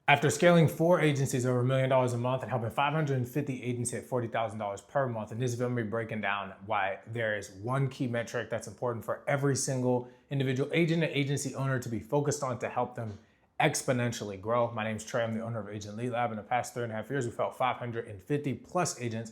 After scaling 4 agencies over $1 million a month and helping 550 agents hit $40,000 per month, in this video I'm going to be breaking down why there is one key metric that's important for every single individual agent and agency owner to be focused on to help them exponentially grow. My name is Trey. I'm the owner of Agent Lead Lab. In the past 3.5 years, we've helped 550 plus agents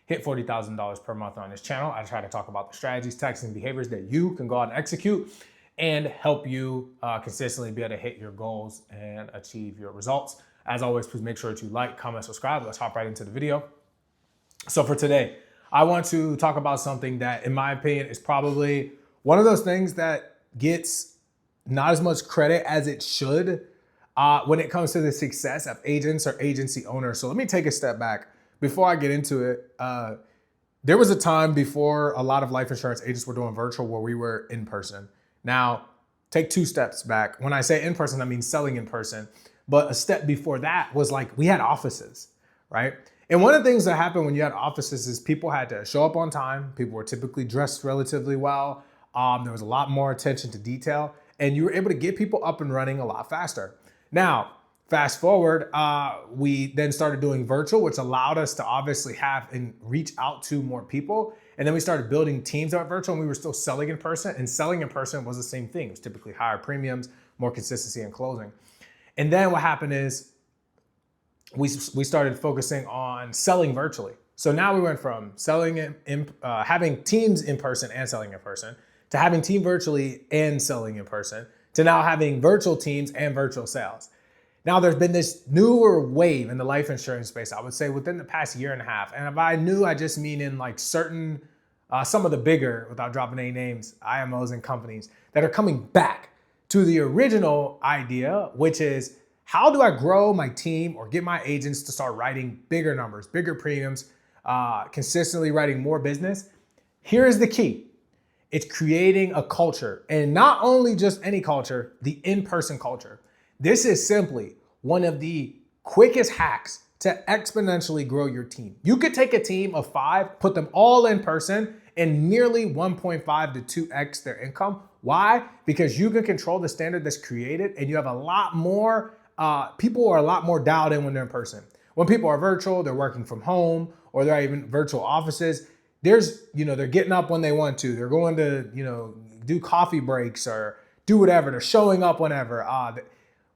hit $40,000 per month on this channel. I try to talk about the strategies, tactics, and behaviors that you can go out and execute and help you consistently be able to hit your goals and achieve your results. As always, please make sure to like, comment, subscribe. Let's hop right into the video. So for today, I want to talk about something that, in my opinion, is probably one of those things that gets not as much credit as it should when it comes to the success of agents or agency owners. So let me take a step back. Before I get into it, there was a time before a lot of life insurance agents were doing virtual where we were in person. Now, take 2 steps back. When I say in person, I mean selling in person. But a step before that was like we had offices, right? And one of the things that happened when you had offices is people had to show up on time. People were typically dressed relatively well. There was a lot more attention to detail, and you were able to get people up and running a lot faster. Now, fast forward, we then started doing virtual, which allowed us to obviously have and reach out to more people. And then we started building teams out virtual, and we were still selling in person. And selling in person was the same thing. It was typically higher premiums, more consistency in closing. And then what happened is we started focusing on selling virtually. So now we went from selling having teams in person and selling in person to having team virtually and selling in person to now having virtual teams and virtual sales. Now, there's been this newer wave in the life insurance space, I would say within the past 1.5 years. And if I knew, I just mean in like certain, some of the bigger, without dropping any names, IMOs and companies that are coming back to the original idea, which is how do I grow my team or get my agents to start writing bigger numbers, bigger premiums, consistently writing more business? Here's the key. It's creating a culture, and not only just any culture, the in-person culture. This is simply one of the quickest hacks to exponentially grow your team. You could take a team of 5, put them all in person, and nearly 1.5 to 2x their income. Why? Because you can control the standard that's created, and you have a lot more, people are a lot more dialed in when they're in person. When people are virtual, they're working from home, or they're even virtual offices. They're getting up when they want to. They're going to, do coffee breaks or do whatever. They're showing up whenever.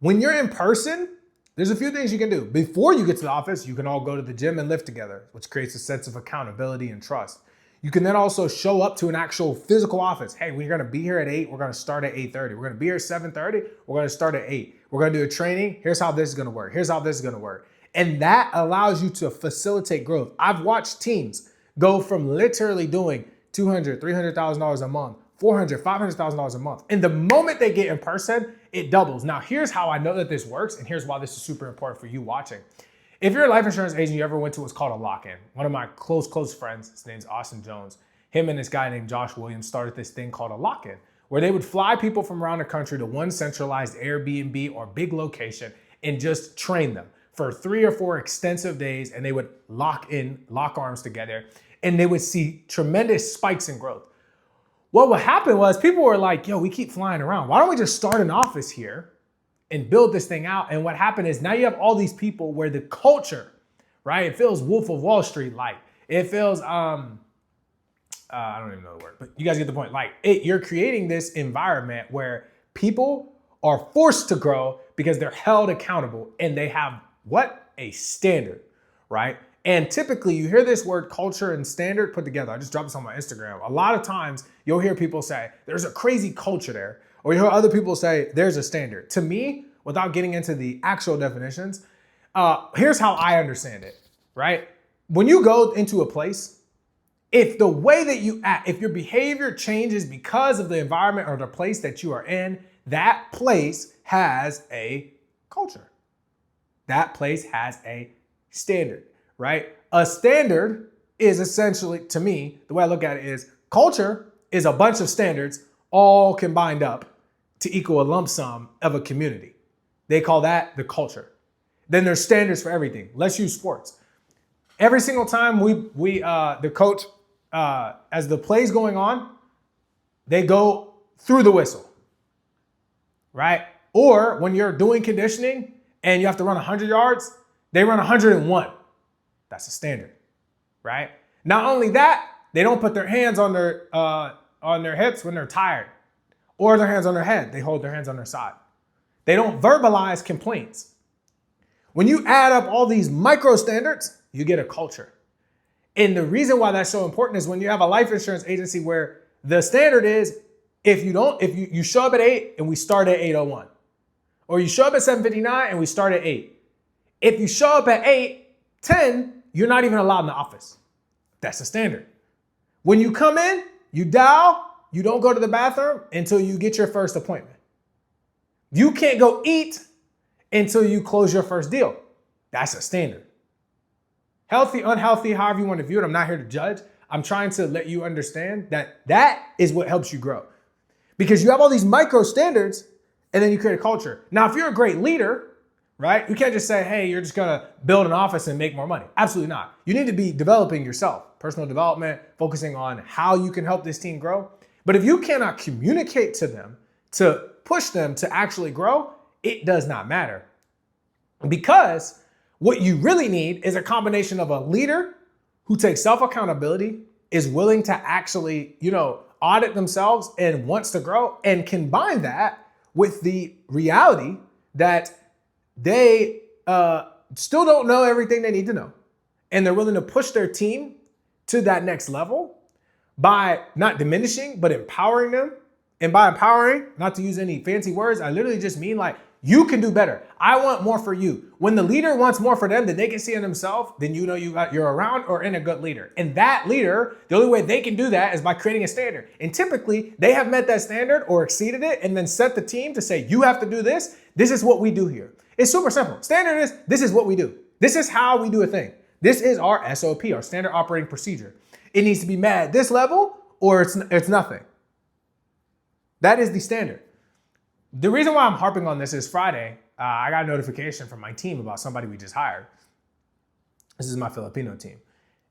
When you're in person, there's a few things you can do. Before you get to the office, you can all go to the gym and lift together, which creates a sense of accountability and trust. You can then also show up to an actual physical office. Hey, we're gonna be here at 8, we're gonna start at 8:30. We're gonna be here at 7:30, we're gonna start at 8. We're gonna do a training, here's how this is gonna work, here's how this is gonna work. And that allows you to facilitate growth. I've watched teams go from literally doing $200,000, $300,000 a month, $400,000, $500,000 a month. And the moment they get in person, it doubles. Now, here's how I know that this works, and here's why this is super important for you watching. If you're a life insurance agent, you ever went to what's called a lock-in. One of my close friends, his name's Austin Jones, him and this guy named Josh Williams started this thing called a lock-in, where they would fly people from around the country to one centralized Airbnb or big location and just train them for 3 or 4 extensive days, and they would lock arms together, and they would see tremendous spikes in growth. What would happen was people were like, yo, we keep flying around. Why don't we just start an office here and build this thing out? And what happened is now you have all these people where the culture, right? It feels Wolf of Wall Street like. It feels, I don't even know the word, but you guys get the point. You're creating this environment where people are forced to grow because they're held accountable and they have what? A standard, right? And typically you hear this word culture and standard put together. I just dropped this on my Instagram. A lot of times you'll hear people say, there's a crazy culture there. Or you hear other people say, there's a standard. To me, without getting into the actual definitions, here's how I understand it, right? When you go into a place, if the way that you act, if your behavior changes because of the environment or the place that you are in, that place has a culture. That place has a standard. Right? A standard is essentially, to me, the way I look at it is culture is a bunch of standards all combined up to equal a lump sum of a community. They call that the culture. Then there's standards for everything. Let's use sports. Every single time the coach, as the play's going on, they go through the whistle, right? Or when you're doing conditioning, and you have to run 100 yards, they run 101. That's the standard, right? Not only that, they don't put their hands on their hips when they're tired, or their hands on their head. They hold their hands on their side. They don't verbalize complaints. When you add up all these micro standards, you get a culture. And the reason why that's so important is when you have a life insurance agency where the standard is if you show up at 8 and we start at 8:01, or you show up at 7:59 and we start at 8. If you show up at 8:10, you're not even allowed in the office. That's the standard. When you come in, you dial, you don't go to the bathroom until you get your first appointment. You can't go eat until you close your first deal. That's a standard. Healthy, unhealthy, however you want to view it, I'm not here to judge. I'm trying to let you understand that is what helps you grow. Because you have all these micro standards and then you create a culture. Now, if you're a great leader, right, you can't just say, hey, you're just going to build an office and make more money. Absolutely not. You need to be developing yourself, personal development, focusing on how you can help this team grow. But if you cannot communicate to them to push them to actually grow, it does not matter. Because what you really need is a combination of a leader who takes self-accountability, is willing to actually, audit themselves and wants to grow, and combine that with the reality that they still don't know everything they need to know. And they're willing to push their team to that next level by not diminishing, but empowering them. And by empowering, not to use any fancy words, I literally just mean like, you can do better. I want more for you. When the leader wants more for them that they can see in themselves, then you know you're around or in a good leader. And that leader, the only way they can do that is by creating a standard. And typically, they have met that standard or exceeded it and then set the team to say, you have to do this. This is what we do here. It's super simple. Standard is, this is what we do. This is how we do a thing. This is our SOP, our standard operating procedure. It needs to be met at this level or it's nothing. That is the standard. The reason why I'm harping on this is Friday, I got a notification from my team about somebody we just hired. This is my Filipino team.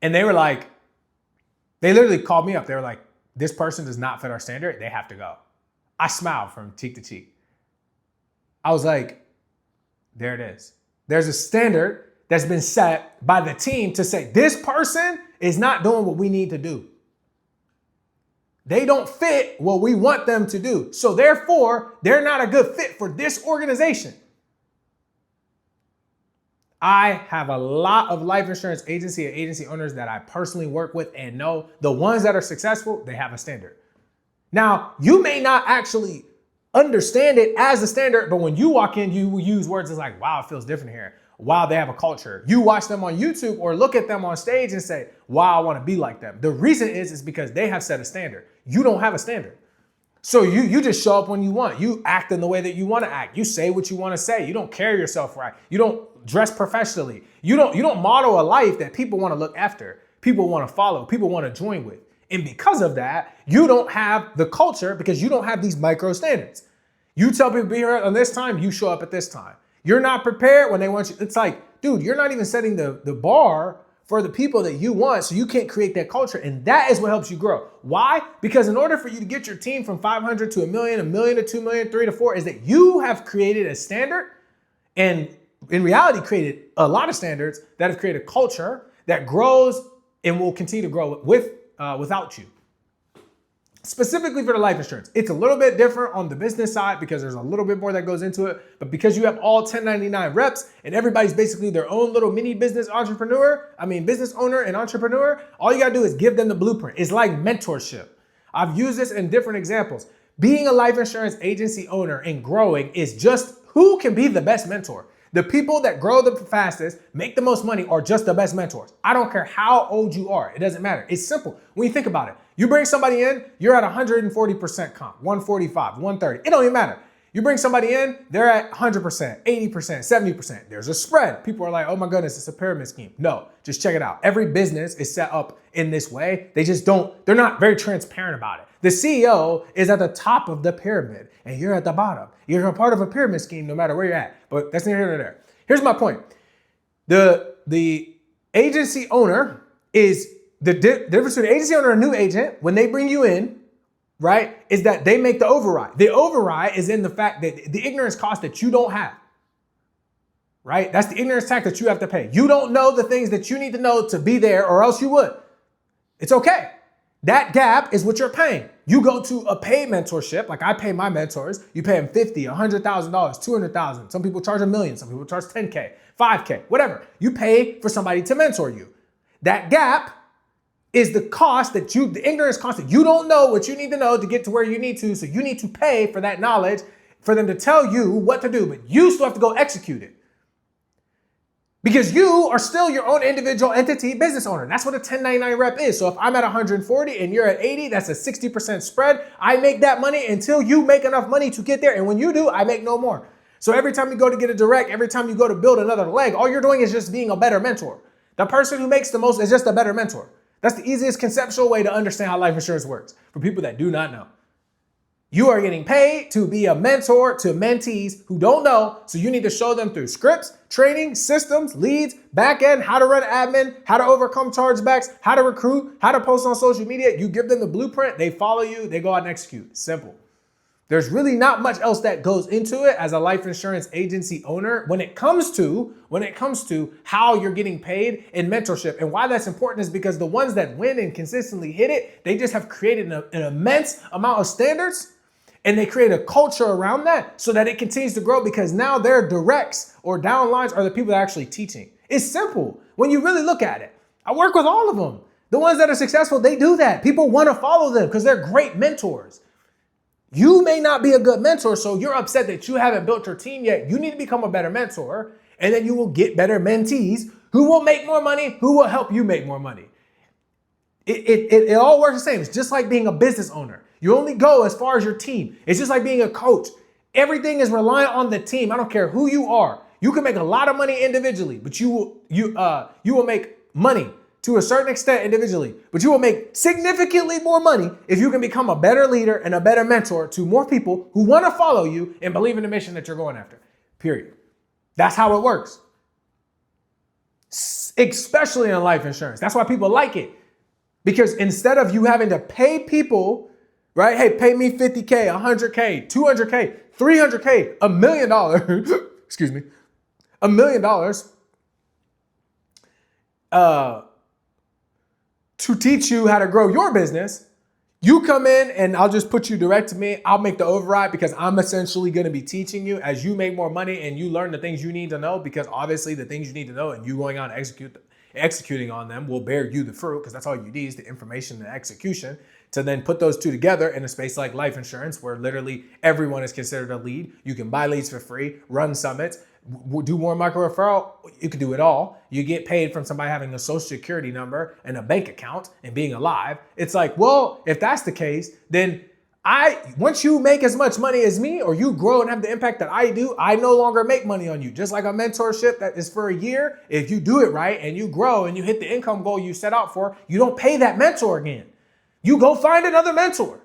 And they were like, they literally called me up. They were like, this person does not fit our standard. They have to go. I smiled from cheek to cheek. I was like, there it is. There's a standard that's been set by the team to say, this person is not doing what we need to do. They don't fit what we want them to do. So therefore, they're not a good fit for this organization. I have a lot of life insurance agency and agency owners that I personally work with and know the ones that are successful, they have a standard. Now, you may not actually understand it as a standard, but when you walk in, you will use words as like, wow, it feels different here. Wow, they have a culture. You watch them on YouTube or look at them on stage and say, wow, I want to be like them. The reason is because they have set a standard. You don't have a standard. So you just show up when you want. You act in the way that you want to act. You say what you want to say. You don't carry yourself right. You don't dress professionally. You don't model a life that people want to look after, people want to follow, people want to join with. And because of that, you don't have the culture because you don't have these micro standards. You tell people to be here on this time, you show up at this time. You're not prepared when they want you. It's like, dude, you're not even setting the bar for the people that you want, so you can't create that culture. And that is what helps you grow. Why? Because in order for you to get your team from 500 to a million to 2 million, 3 to 4, is that you have created a standard and in reality created a lot of standards that have created a culture that grows and will continue to grow without you. Specifically for the life insurance, it's a little bit different on the business side because there's a little bit more that goes into it. But because you have all 1099 reps and everybody's basically their own little mini business business owner and entrepreneur, all you gotta do is give them the blueprint. It's like mentorship. I've used this in different examples. Being a life insurance agency owner and growing is just who can be the best mentor. The people that grow the fastest, make the most money, are just the best mentors. I don't care how old you are. It doesn't matter. It's simple. When you think about it, you bring somebody in, you're at 140% comp, 145, 130. It don't even matter. You bring somebody in, they're at 100%, 80%, 70%. There's a spread. People are like, oh my goodness, it's a pyramid scheme. No, just check it out. Every business is set up in this way. They're not very transparent about it. The CEO is at the top of the pyramid and you're at the bottom. You're a part of a pyramid scheme no matter where you're at, but that's neither here nor there. Here's my point. The agency owner is the difference between an agency owner and a new agent when they bring you in, right, is that they make the override. The override is in the fact that the ignorance cost that you don't have. right? That's the ignorance tax that you have to pay. You don't know the things that you need to know to be there, or else you would. It's okay. That gap is what you're paying. You go to a paid mentorship, like I pay my mentors. You pay them $50,000, $100,000, $200,000. Some people charge $1 million. Some people charge $10K, $5K, whatever. You pay for somebody to mentor you. That gap is the cost that the ignorance cost that you don't know what you need to know to get to where you need to. So you need to pay for that knowledge for them to tell you what to do, but you still have to go execute it. Because you are still your own individual entity business owner. That's what a 1099 rep is. So if I'm at 140 and you're at 80, that's a 60% spread. I make that money until you make enough money to get there. And when you do, I make no more. So every time you go to get a direct, every time you go to build another leg, all you're doing is just being a better mentor. The person who makes the most is just a better mentor. That's the easiest conceptual way to understand how life insurance works for people that do not know. You are getting paid to be a mentor to mentees who don't know, so you need to show them through scripts, training, systems, leads, back end, how to run admin, how to overcome chargebacks, how to recruit, how to post on social media. You give them the blueprint, they follow you, they go out and execute. Simple. There's really not much else that goes into it as a life insurance agency owner when it comes to how you're getting paid in mentorship. And why that's important is because the ones that win and consistently hit it, they just have created an immense amount of standards. And they create a culture around that so that it continues to grow because now their directs or downlines are the people that are actually teaching. It's simple when you really look at it. I work with all of them. The ones that are successful, they do that. People want to follow them because they're great mentors. You may not be a good mentor, so you're upset that you haven't built your team yet. You need to become a better mentor, and then you will get better mentees who will make more money, who will help you make more money. It all works the same. It's just like being a business owner. You only go as far as your team. It's just like being a coach. Everything is reliant on the team. I don't care who you are. You can make a lot of money individually, but you will make money to a certain extent individually, but you will make significantly more money if you can become a better leader and a better mentor to more people who want to follow you and believe in the mission that you're going after. Period. That's how it works. Especially in life insurance. That's why people like it. Because instead of you having to pay people, right? Hey, pay me $50K, $100K, $200K, $300K, $1 million, excuse me, $1 million to teach you how to grow your business. You come in and I'll just put you direct to me. I'll make the override because I'm essentially going to be teaching you as you make more money and you learn the things you need to know, because obviously the things you need to know and you going out and executing on them will bear you the fruit, because that's all you need is the information and execution to then put those two together in a space like life insurance where literally everyone is considered a lead. You can buy leads for free, run summits, do more micro referral. You can do it all. You get paid from somebody having a social security number and a bank account and being alive. It's like, well, if that's the case, then once you make as much money as me or you grow and have the impact that I do, I no longer make money on you. Just like a mentorship that is for a year, if you do it right and you grow and you hit the income goal you set out for, you don't pay that mentor again. You go find another mentor.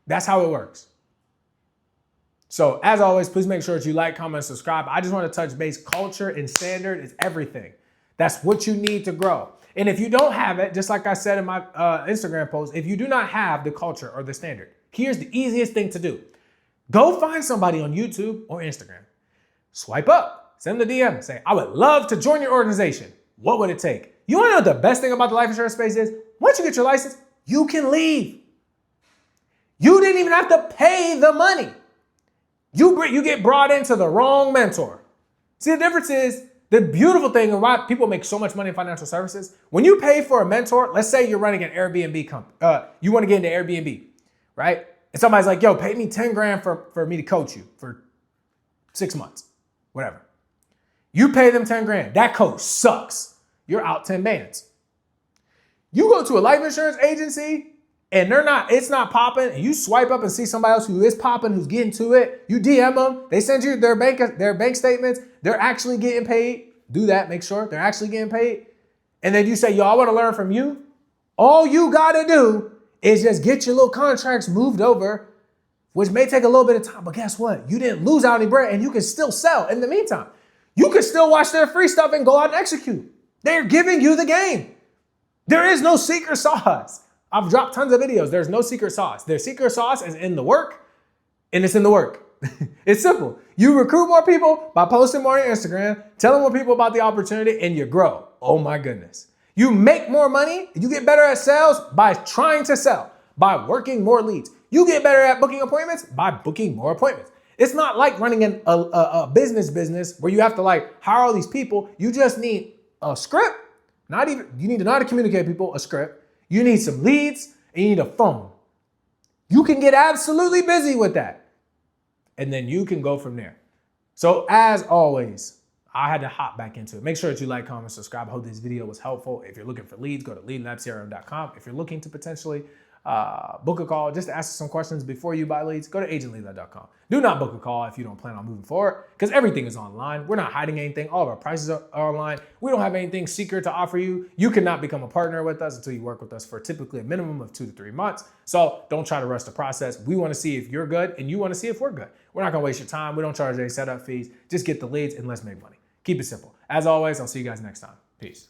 That's how it works. So as always, please make sure that you like, comment, subscribe. I just want to touch base. Culture and standard is everything. That's what you need to grow. And if you don't have it, just like I said in my Instagram post, if you do not have the culture or the standard, here's the easiest thing to do. Go find somebody on YouTube or Instagram. Swipe up, send them a DM, say, I would love to join your organization. What would it take? You want to know what the best thing about the life insurance space is? Once you get your license, you can leave. You didn't even have to pay the money. You get brought into the wrong mentor. See, the difference is, the beautiful thing and why people make so much money in financial services, when you pay for a mentor, let's say you're running an Airbnb company, you want to get into Airbnb, right? And somebody's like, yo, pay me 10 grand for me to coach you for 6 months, whatever. You pay them 10 grand. That coach sucks. You're out 10 bands. You go to a life insurance agency and it's not popping, and you swipe up and see somebody else who is popping, who's getting to it. You DM them. They send you their bank statements. They're actually getting paid. Do that. Make sure they're actually getting paid. And then you say, yo, I want to learn from you. All you got to do is just get your little contracts moved over, which may take a little bit of time. But guess what? You didn't lose out any bread, and you can still sell in the meantime. You can still watch their free stuff and go out and execute. They're giving you the game. There is no secret sauce. I've dropped tons of videos. There's no secret sauce. Their secret sauce is in the work And it's in the work. It's simple. You recruit more people by posting more on your Instagram, telling more people about the opportunity, and you grow. Oh my goodness. You make more money, you get better at sales by trying to sell, by working more leads. You get better at booking appointments by booking more appointments. It's not like running a business where you have to like hire all these people. You just need a script. You need to know how to communicate with people, a script. You need some leads and you need a phone. You can get absolutely busy with that. And then you can go from there. So as always, I had to hop back into it. Make sure that you like, comment, subscribe. I hope this video was helpful. If you're looking for leads, go to leadlabcrm.com. If you're looking to potentially book a call just to ask some questions before you buy leads, go to agentleadlab.com. Do not book a call if you don't plan on moving forward because everything is online. We're not hiding anything. All of our prices are online. We don't have anything secret to offer you. You cannot become a partner with us until you work with us for typically a minimum of 2 to 3 months. So don't try to rush the process. We want to see if you're good and you want to see if we're good. We're not going to waste your time. We don't charge any setup fees. Just get the leads and let's make money. Keep it simple. As always, I'll see you guys next time. Peace.